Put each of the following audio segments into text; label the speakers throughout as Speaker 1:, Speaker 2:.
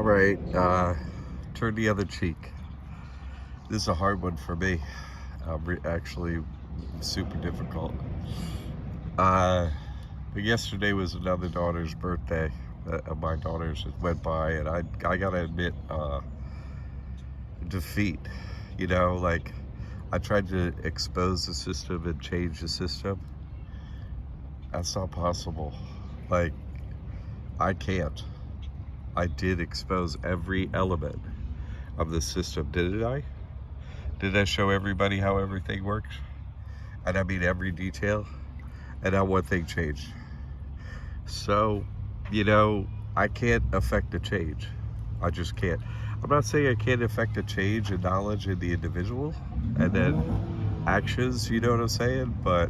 Speaker 1: right, turn the other cheek. This is a hard one for me. Actually, super difficult. Uh, but yesterday was another daughter's birthday. My daughter's went by, and I gotta admit, defeat. Like I tried to expose the system and change the system. That's not possible. Like I can't. I did expose every element of the system, didn't I? Did I show everybody how everything works? And I mean every detail. And not one thing changed. So, I can't affect the change. I just can't. I'm not saying I can't affect the change and knowledge in the individual and then actions, you know what I'm saying? But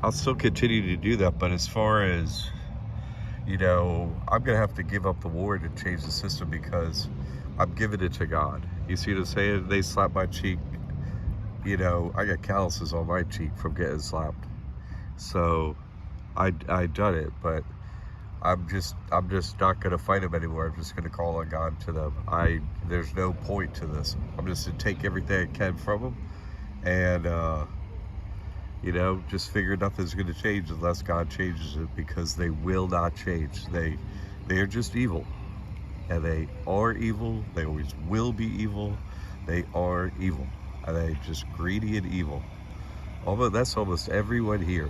Speaker 1: I'll still continue to do that. But as far as, I'm going to have to give up the war to change the system because I'm giving it to God. You see what I'm saying? They slapped my cheek. I got calluses on my cheek from getting slapped. So I done it, but I'm just not gonna fight them anymore. I'm just gonna call on God to them. There's no point to this. I'm just gonna take everything I can from them, and just figure nothing's gonna change unless God changes it, because they will not change. They are just evil, and they are evil. They always will be evil. They are evil, and they just greedy and evil. Although that's almost everyone here,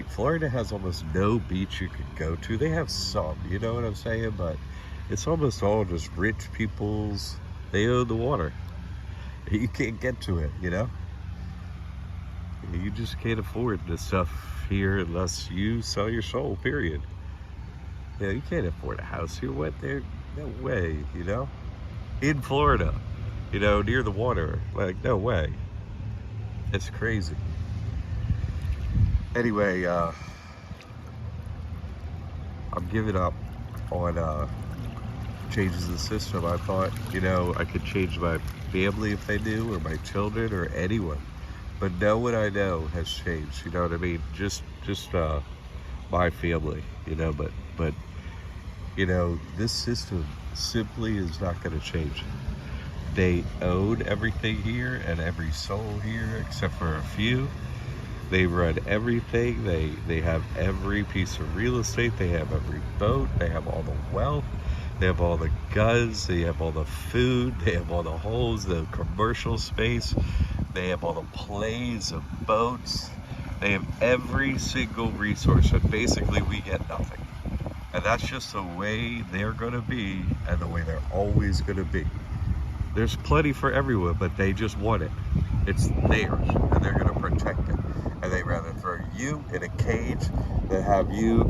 Speaker 1: Florida has almost no beach you could go to. They have some, you know what I'm saying? But it's almost all just rich people's. They own the water. You can't get to it, You just can't afford this stuff here unless you sell your soul, period. You can't afford a house here. What? There? No way, In Florida, near the water. Like, no way. It's crazy. Anyway, I'm giving up on changes in the system. I thought, I could change my family if they knew, or my children, or anyone. But no one I know has changed. You know what I mean? Just my family. But this system simply is not going to change. They own everything here and every soul here, except for a few. They run everything. They have every piece of real estate. They have every boat. They have all the wealth. They have all the guns. They have all the food. They have all the homes, the commercial space. They have all the planes of boats. They have every single resource, and basically we get nothing. And that's just the way they're going to be, and the way they're always going to be. There's plenty for everyone, but they just want it. It's theirs, and they're going to protect it. And they rather throw you in a cage than have you,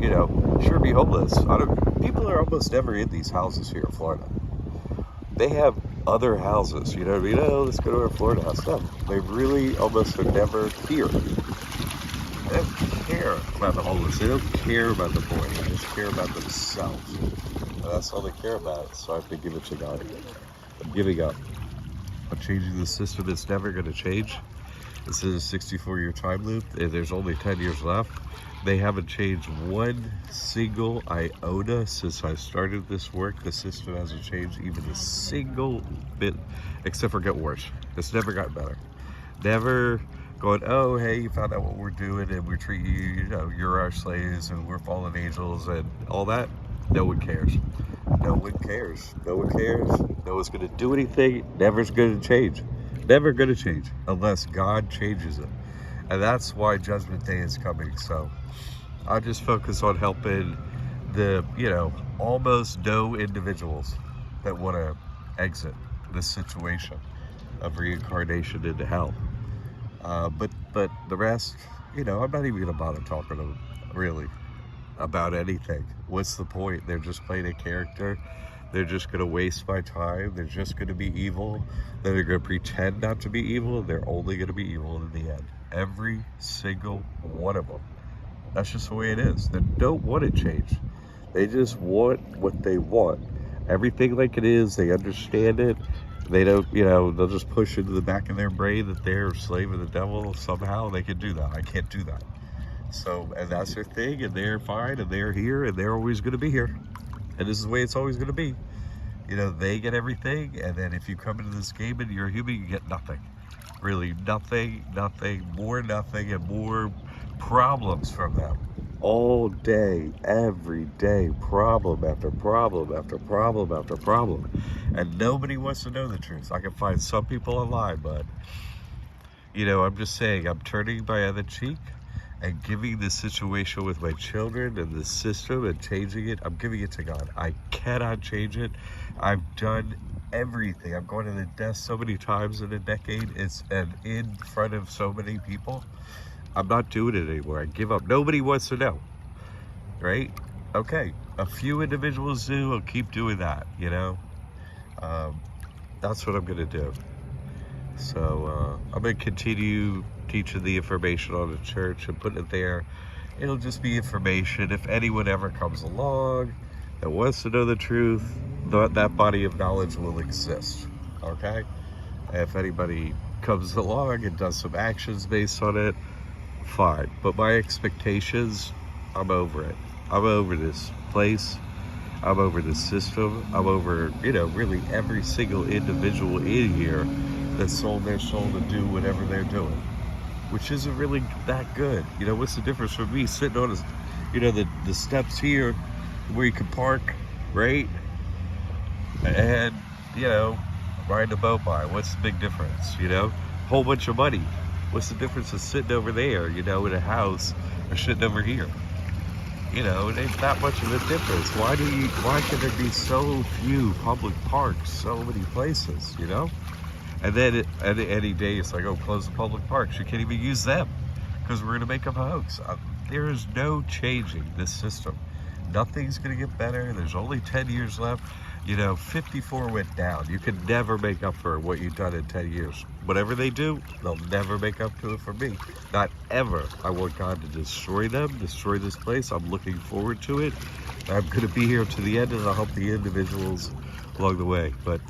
Speaker 1: sure, be homeless. People are almost never in these houses here in Florida. They have other houses, you know what I mean? Oh, let's go to our Florida house. No, they really almost are never here. They don't care about the homeless. They don't care about the poor. They just care about themselves. And that's all they care about. So I have to give it to God. I'm giving up. I'm changing the system. It's never going to change. This is a 64-year time loop, and there's only 10 years left. They haven't changed one single iota since I started this work. The system hasn't changed even a single bit, except for get worse. It's never gotten better. Never going, oh, hey, you found out what we're doing, and we treat you, you're our slaves, and we're fallen angels, and all that. No one cares. No one cares. No one cares. No one's going to do anything. Never's going to change. Never going to change unless God changes it. And that's why Judgment Day is coming. So I just focus on helping the, almost no individuals that want to exit this situation of reincarnation into hell. But the rest, I'm not even going to bother talking to them, really, about anything. What's the point? They're just playing a character. They're just going to waste my time. They're just going to be evil. They're going to pretend not to be evil. They're only going to be evil in the end. Every single one of them. That's just the way it is. They don't want to change. They just want what they want. Everything like it is, they understand it. They don't, they'll just push into the back of their brain that they're a slave of the devil. Somehow they can do that. I can't do that. So, and that's their thing, and they're fine, and they're here, and they're always going to be here. And this is the way it's always going to be. You know, they get everything, and then if you come into this game and you're a human, you get nothing. Really, nothing, nothing, and more problems from them. All day, every day, problem after problem after problem after problem. And nobody wants to know the truth. I can find some people online, but, you know, I'm just saying, I'm turning my other cheek and giving the situation with my children and the system and changing it. I'm giving it to God. I cannot change it. I've done everything. I've gone to the desk so many times in a decade. And in front of so many people. I'm not doing it anymore. I give up. Nobody wants to know, right? Okay, a few individuals do. I'll keep doing that, you know? That's what I'm gonna do. So I'm gonna continue teaching the information on the church and putting it there. It'll just be information. If anyone ever comes along that wants to know the truth, that body of knowledge will exist, okay? If anybody comes along and does some actions based on it, fine. But my expectations, I'm over it. I'm over this place. I'm over this system. I'm over, you know, really every single individual in here that sold their soul to do whatever they're doing, which isn't really that good. You know, what's the difference from me sitting on, you know, the steps here where you can park, right? And, you know, riding a boat by. What's the big difference, you know? Whole bunch of money. What's the difference of sitting over there, you know, in a house, or sitting over here? You know, it ain't that much of a difference. Why can there be so few public parks, so many places, you know? And then any day it's like, oh, close the public parks. You can't even use them because we're gonna make them a hoax. There is no changing this system. Nothing's gonna get better. There's only 10 years left. You know, 54 went down. You can never make up for what you've done in 10 years. Whatever they do, they'll never make up to it for me. Not ever. I want God to destroy them, destroy this place. I'm looking forward to it. I'm going to be here to the end, and I'll help the individuals along the way. But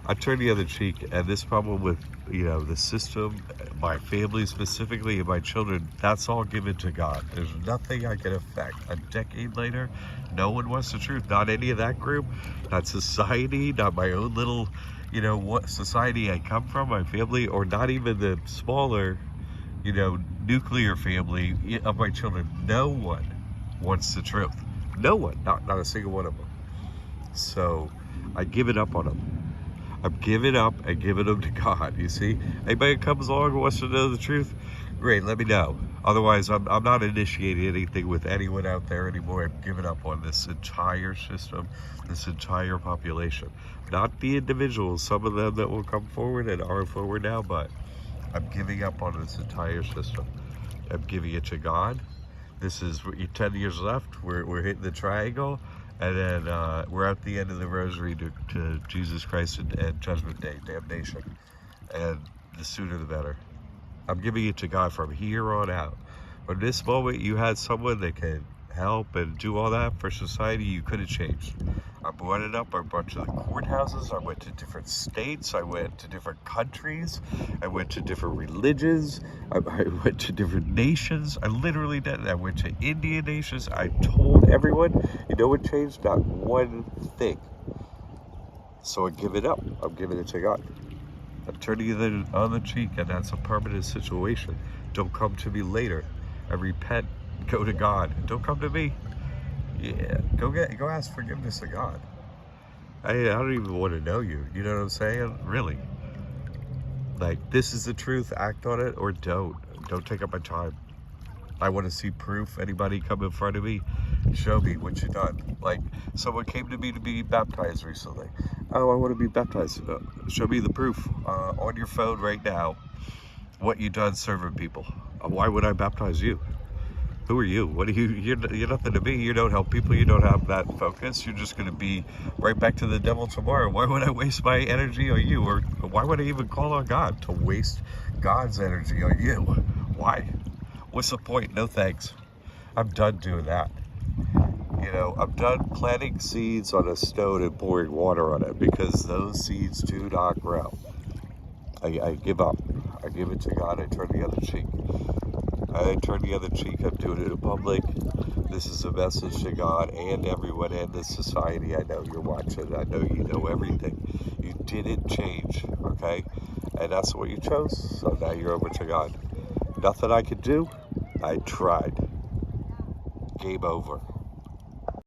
Speaker 1: I turn the other cheek, and this problem with, you know, the system, my family specifically, and my children, that's all given to God. There's nothing I can affect. A decade later, no one wants the truth. Not any of that group, not society, not my own little, you know, what society I come from, my family, or not even the smaller, you know, nuclear family of my children. No one wants the truth. No one, not a single one of them. So I give it up on them. I'm giving up and giving them to God, you see? Anybody comes along who wants to know the truth, great, let me know. Otherwise, I'm not initiating anything with anyone out there anymore. I'm giving up on this entire system, this entire population. Not the individuals, some of them that will come forward and are forward now, but I'm giving up on this entire system. I'm giving it to God. This is 10 years left. We're hitting the triangle. And then we're at the end of the rosary to Jesus Christ and Judgment Day, damnation. And the sooner the better. I'm giving it to God from here on out. From this moment, you had someone that can help and do all that for society you could have changed. I brought it up. I brought to the courthouses. I went to different states. I went to different countries. I went to different religions. I went to different nations. I literally did. I went to Indian nations. I told everyone, you know what changed? Not one thing. So I give it up. I'm giving it to God. I'm turning the other cheek, and that's a permanent situation. Don't come to me later. I repent. Go to God. Don't come to me. Yeah, go ask forgiveness of God. I don't even want to know you. You know what I'm saying? Really. Like, this is the truth. Act on it or don't. Don't take up my time. I want to see proof. Anybody come in front of me, show me what you done. Like, someone came to me to be baptized recently. Oh, I want to be baptized. Show me the proof on your phone right now. What you done serving people. Why would I baptize you? Who are you? What are you? You're nothing to me. You don't help people. You don't have that focus. You're just going to be right back to the devil tomorrow. Why would I waste my energy on you? Or why would I even call on God to waste God's energy on you? Why? What's the point? No thanks. I'm done doing that. You know, I'm done planting seeds on a stone and pouring water on it because those seeds do not grow. I give up. I give it to God. I turn the other cheek. I turn the other cheek. I'm doing it in public. This is a message to God and everyone in this society. I know you're watching. I know you know everything. You didn't change, okay? And that's what you chose. So now you're over to God. Nothing I could do. I tried. Game over.